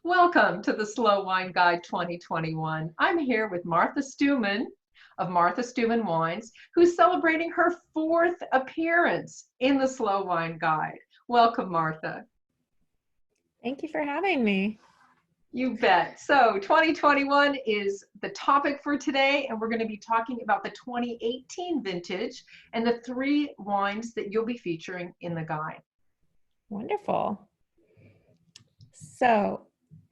Welcome to the Slow Wine Guide 2021. I'm here with Martha Stoumen of Martha Stoumen Wines, who's celebrating her fourth appearance in the Slow Wine Guide. Welcome, Martha. Thank you for having me. You bet. So 2021 is the topic for today, and we're going to be talking about the 2018 vintage and the three wines that you'll be featuring in the guide. Wonderful. So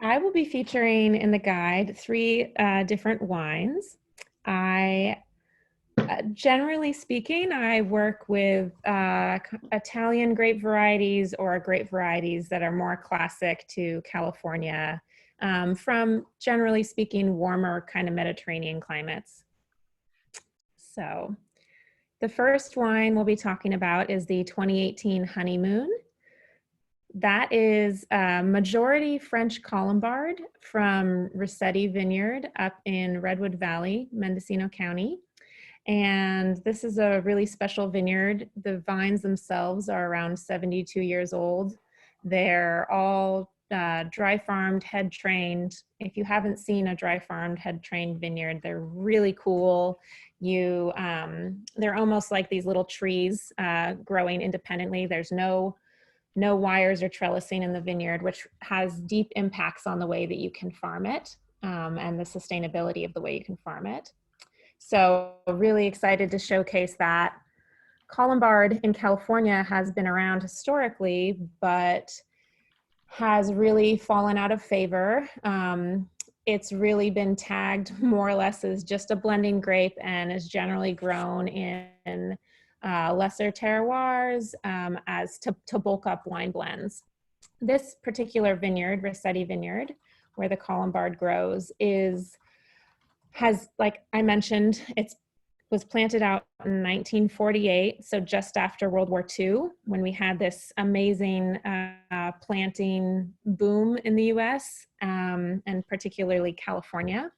I will be featuring in the guide three different wines. Generally speaking, I work with Italian grape varieties or grape varieties that are more classic to California, from generally speaking warmer kind of Mediterranean climates. So the first wine we'll be talking about is the 2018 Honeymoon. That is a majority French Colombard from Visita Vineyard up in Redwood Valley, Mendocino County. And this is a really special vineyard. The vines themselves are around 72 years old. They're all dry farmed, head trained. If you haven't seen a dry farmed, head trained vineyard, they're really cool. They're almost like these little trees growing independently. There's no wires or trellising in the vineyard, which has deep impacts on the way that you can farm it and the sustainability of the way you can farm it. So really excited to showcase that. Colombard in California has been around historically, but has really fallen out of favor. It's really been tagged more or less as just a blending grape and is generally grown in lesser terroirs as to bulk up wine blends. This particular vineyard, Visita Vineyard, where the Colombard grows, has, like I mentioned, was planted out in 1948, so just after World War II, when we had this amazing planting boom in the US, and particularly California.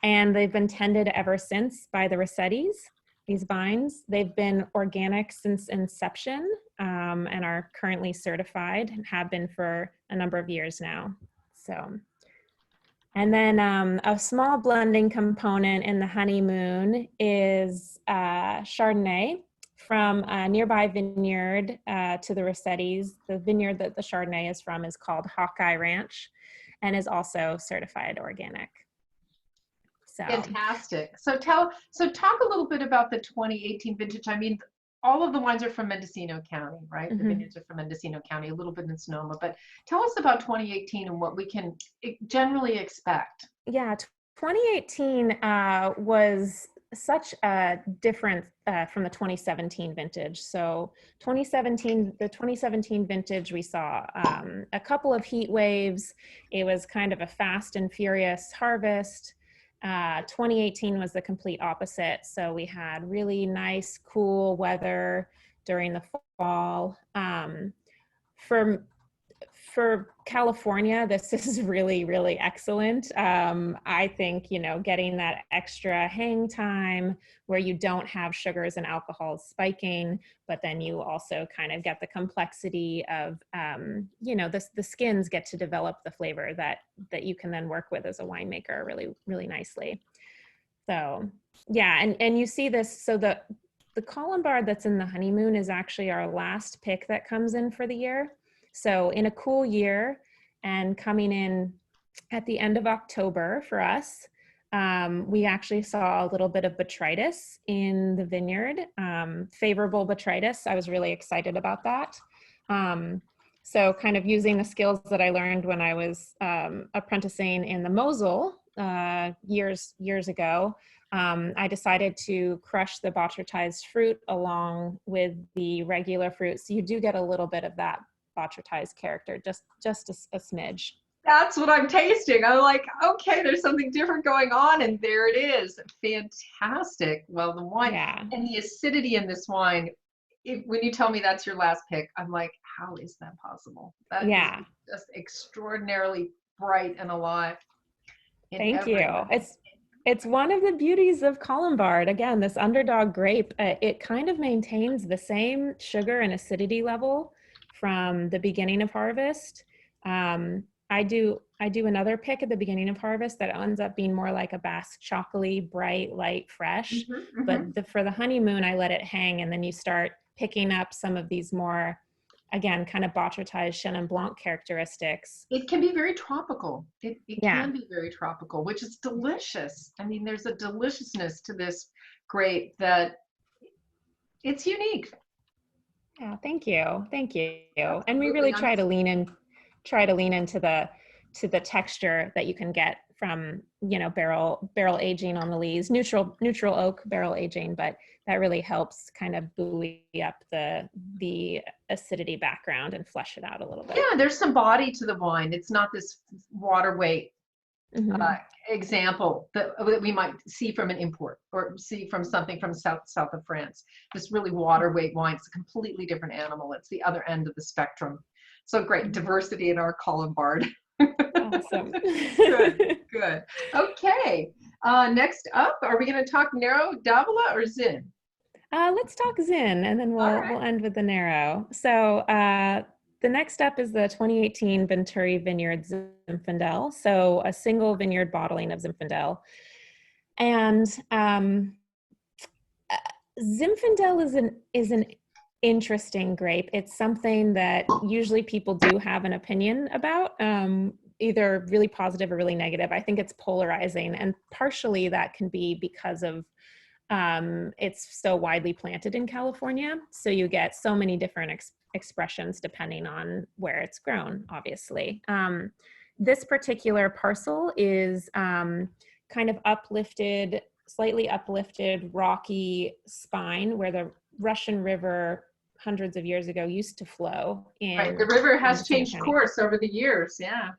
And they've been tended ever since by the Rossettis. These vines, they've been organic since inception and are currently certified and have been for a number of years now. So, and then a small blending component in the Honeymoon is Chardonnay from a nearby vineyard to the Rossettis. The vineyard that the Chardonnay is from is called Hawkeye Ranch and is also certified organic. So. Fantastic. So talk a little bit about the 2018 vintage. I mean, all of the wines are from Mendocino County, right? Mm-hmm. The vineyards are from Mendocino County, a little bit in Sonoma, but tell us about 2018 and what we can generally expect. Yeah, 2018 was such a different from the 2017 vintage. So the 2017 vintage, we saw a couple of heat waves. It was kind of a fast and furious harvest. 2018 was the complete opposite. So we had really nice, cool weather during the fall. For California, this is really, really excellent. I think, getting that extra hang time where you don't have sugars and alcohols spiking, but then you also kind of get the complexity of, the skins get to develop the flavor that you can then work with as a winemaker really, really nicely. So, yeah, and you see this, so the Colombard that's in the Honeymoon is actually our last pick that comes in for the year. So in a cool year and coming in at the end of October for us, we actually saw a little bit of botrytis in the vineyard, favorable botrytis. I was really excited about that. So kind of using the skills that I learned when I was apprenticing in the Mosel years ago, I decided to crush the botrytized fruit along with the regular fruit. So you do get a little bit of that botrytized character, just a smidge. That's what I'm tasting. I'm like, okay, there's something different going on, and there it is. Fantastic. Well, the wine and the acidity in this wine, when you tell me that's your last pick, I'm like, how is that possible? That is just extraordinarily bright and alive. Thank you. It's one of the beauties of Colombard. Again, this underdog grape, it kind of maintains the same sugar and acidity level from the beginning of harvest. I do another pick at the beginning of harvest that ends up being more like a Basque chocolatey, bright, light, fresh. But for the honeymoon, I let it hang, and then you start picking up some of these more, again, kind of botrytized Chenin Blanc characteristics. It can be very tropical. It can be very tropical, which is delicious. I mean, there's a deliciousness to this grape that it's unique. Yeah, thank you. Thank you. Absolutely. And we really try to lean into the texture that you can get from, barrel aging on the lees, neutral oak barrel aging, but that really helps kind of buoy up the acidity background and flesh it out a little bit. Yeah, there's some body to the wine. It's not this water weight example that we might see from an import or see from something from south of France. This really water weight wine. It's a completely different animal. It's the other end of the spectrum. So great diversity in our colombard. Awesome. Good. Okay. Next up, are we going to talk Nero, Davila, or Zin? Let's talk Zin, and then we'll end with the Nero. So the next step is the 2018 Venturi Vineyard Zinfandel. So a single vineyard bottling of Zinfandel. And Zinfandel is an interesting grape. It's something that usually people do have an opinion about, either really positive or really negative. I think it's polarizing, and partially that can be because of it's so widely planted in California. So you get so many different expressions depending on where it's grown, obviously. This particular parcel is kind of slightly uplifted, rocky spine where the Russian River hundreds of years ago used to flow. Right, the river has changed course over the years, yeah.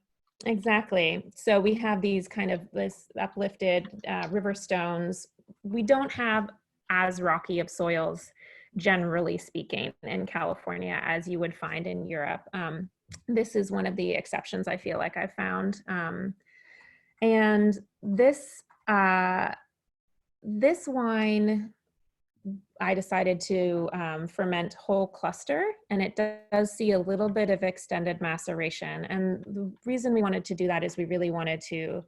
Exactly. So we have these this uplifted river stones. We don't have as rocky of soils, generally speaking, in California as you would find in Europe. This is one of the exceptions I feel like I found. And this wine, I decided to ferment whole cluster, and it does see a little bit of extended maceration. And the reason we wanted to do that is we really wanted to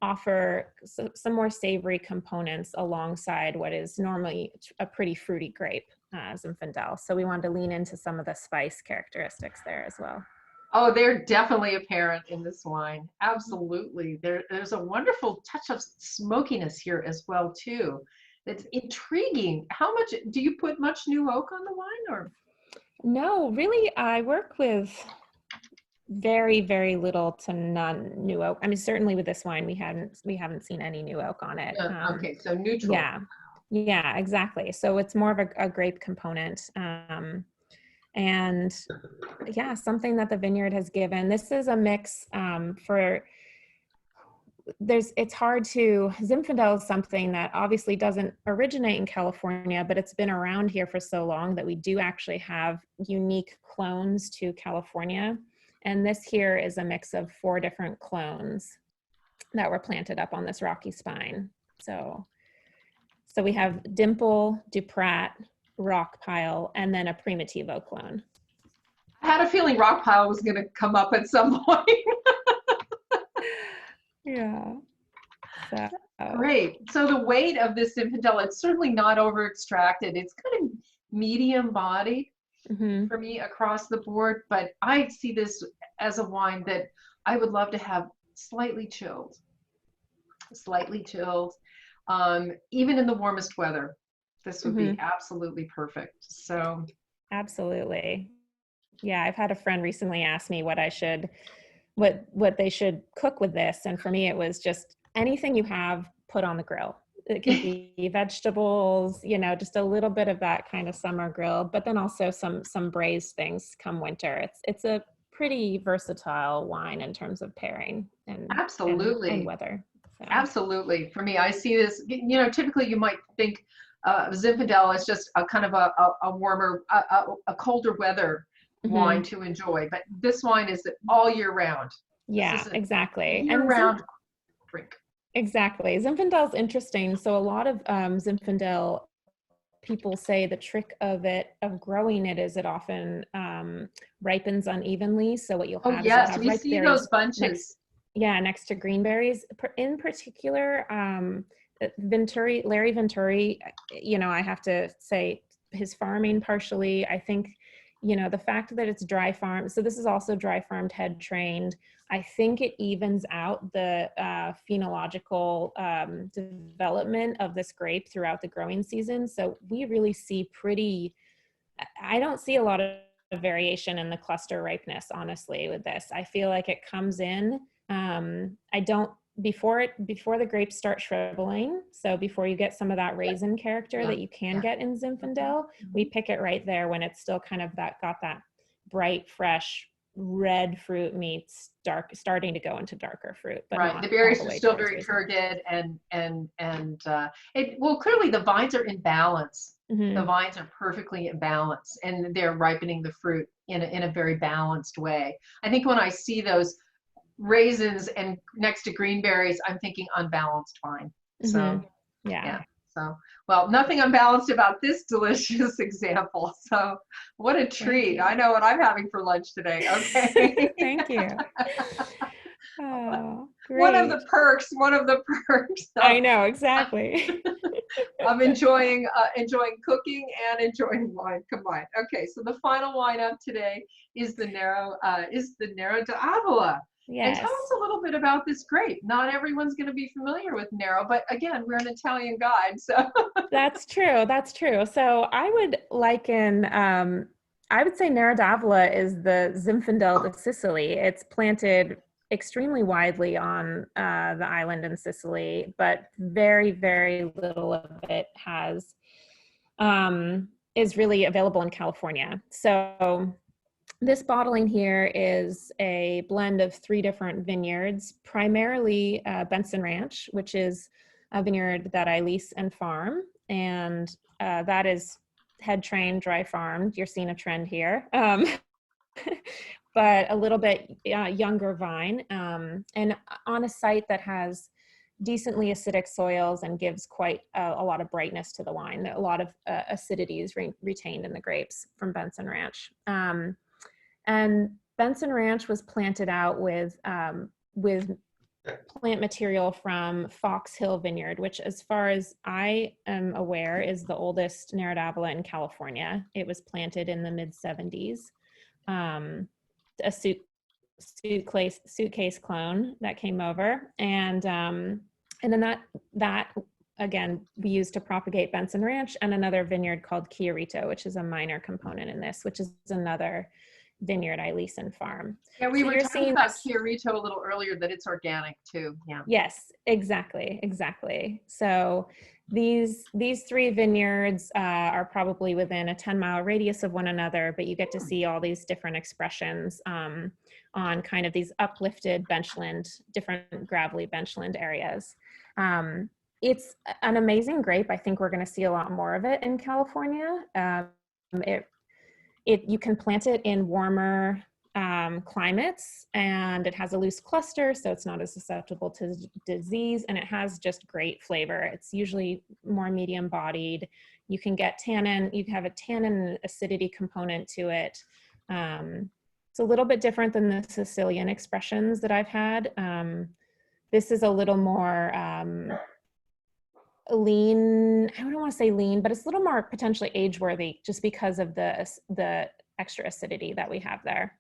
offer some more savory components alongside what is normally a pretty fruity grape, Zinfandel. So we wanted to lean into some of the spice characteristics there as well. Oh, they're definitely apparent in this wine. Absolutely. There's a wonderful touch of smokiness here as well, too. It's intriguing. How much do you put much new oak on the wine, or? No, really, I work with very, very little to none new oak. I mean, certainly with this wine, we haven't seen any new oak on it. Okay, so neutral. Yeah, exactly. So it's more of a grape component. And yeah, something that the vineyard has given. This is a mix it's hard to, Zinfandel is something that obviously doesn't originate in California, but it's been around here for so long that we do actually have unique clones to California. And this here is a mix of 4 different clones that were planted up on this rocky spine. So we have Dimple, Duprat, Rockpile, and then a Primitivo clone. I had a feeling Rockpile was going to come up at some point. Yeah. So. Great. So the weight of this Zinfandel, it's certainly not over extracted. It's kind of medium bodied for me across the board, but I see this as a wine that I would love to have slightly chilled, even in the warmest weather. This would be absolutely perfect. So. Absolutely. Yeah. I've had a friend recently ask me what they should cook with this. And for me, it was just anything you have put on the grill. It can be vegetables, just a little bit of that kind of summer grill, but then also some braised things come winter. It's a pretty versatile wine in terms of pairing and weather. So. Absolutely. For me, I see this, typically you might think Zinfandel is just a kind of a warmer, a colder weather wine to enjoy, but this wine is all year round. Yeah, exactly. Year-round drink. Exactly. Zinfandel is interesting. So a lot of Zinfandel people say the trick of growing it is it often ripens unevenly. So what you'll have is you'll have we ripe see berries those bunches. next to green berries. In particular, Larry Venturi, I have to say his farming partially, I think, the fact that it's dry farmed, so this is also dry farmed, head trained, I think it evens out the phenological development of this grape throughout the growing season. So we really see I don't see a lot of variation in the cluster ripeness, honestly, with this. I feel like it comes in, before the grapes start shriveling, so before you get some of that raisin character that you can get in Zinfandel, we pick it right there when it's still kind of got that bright, fresh, red fruit meets starting to go into darker fruit, but right. The berries are still very turgid, and clearly the vines are in balance. The vines are perfectly in balance, and they're ripening the fruit in a very balanced way. I think when I see those raisins and next to green berries, I'm thinking unbalanced vine. So yeah. So, well, nothing unbalanced about this delicious example. So what a treat. I know what I'm having for lunch today. Okay. Thank you. Oh, great. One of the perks. So I know, exactly. I'm enjoying cooking and enjoying wine combined. Okay, so the final wine up today is the Nero d'Avola. Yes. And tell us a little bit about this grape. Not everyone's going to be familiar with Nero, but again, we're an Italian guide, so. That's true. So I would say Nero d'Avola is the Zinfandel de Sicily. It's planted extremely widely on the island in Sicily, but very, very little of it is really available in California. So this bottling here is a blend of 3 different vineyards, primarily Benson Ranch, which is a vineyard that I lease and farm, and that is head trained, dry farmed. You're seeing a trend here, but a little bit younger vine, and on a site that has decently acidic soils and gives quite a lot of brightness to the wine. A lot of acidity is retained in the grapes from Benson Ranch. And Benson Ranch was planted out with plant material from Fox Hill Vineyard, which, as far as I am aware, is the oldest Nero d'Avola in California. It was planted in the mid-70s. A suitcase clone that came over, and then that again we used to propagate Benson Ranch, and another vineyard called Chiarito, which is a minor component in this, which is another vineyard I lease and farm. Yeah, we were talking about Chiarito a little earlier, that it's organic too. Yeah. Yes, exactly. So these 3 vineyards are probably within a 10-mile radius of one another, but you get to see all these different expressions on kind of these uplifted benchland, different gravelly benchland areas. It's an amazing grape. I think we're going to see a lot more of it in California. You can plant it in warmer climates, and it has a loose cluster, so it's not as susceptible to disease, and it has just great flavor. It's usually more medium bodied. You can get tannin, you have a tannin acidity component to it. It's a little bit different than the Sicilian expressions that I've had. This is a little more lean. I don't want to say lean, but it's a little more potentially age-worthy just because of the extra acidity that we have there.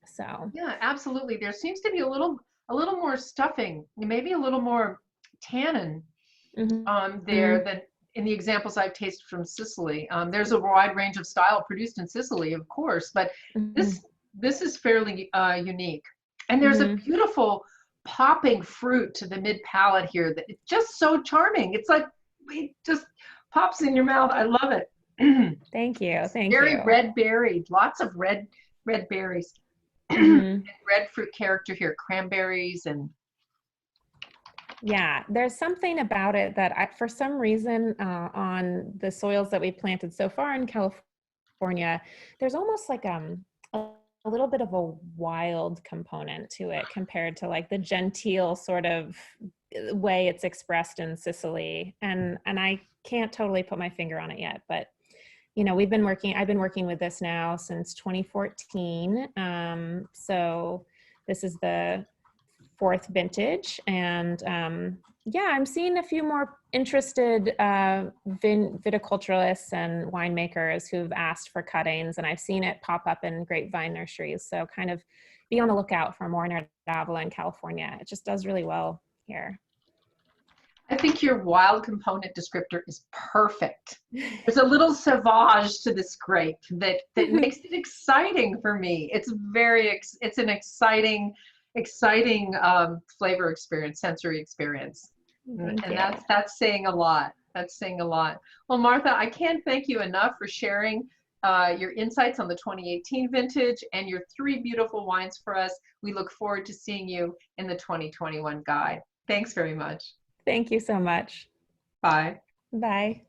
So yeah, absolutely. There seems to be a little more stuffing, maybe a little more tannin there than in the examples I've tasted from Sicily. There's a wide range of style produced in Sicily, of course, but this is fairly unique. And there's a beautiful popping fruit to the mid palate here that it's just so charming. It's like it just pops in your mouth. I love it. Thank you. Very red berried, lots of red berries. And red fruit character here, cranberries and. Yeah, there's something about it that for some reason on the soils that we planted so far in California, there's almost like a little bit of a wild component to it compared to like the genteel sort of way it's expressed in Sicily. And I can't totally put my finger on it yet, but you know, I've been working with this now since 2014. So this is the fourth vintage, and yeah, I'm seeing a few more interested viticulturalists and winemakers who've asked for cuttings, and I've seen it pop up in grapevine nurseries. So kind of be on the lookout for more Nerdavola in California. It just does really well here. I think your wild component descriptor is perfect. There's a little sauvage to this grape that makes it exciting for me. It's an exciting flavor experience, sensory experience. And that's saying a lot. That's saying a lot. Well, Martha, I can't thank you enough for sharing your insights on the 2018 vintage and your 3 beautiful wines for us. We look forward to seeing you in the 2021 guide. Thanks very much. Thank you so much. Bye. Bye.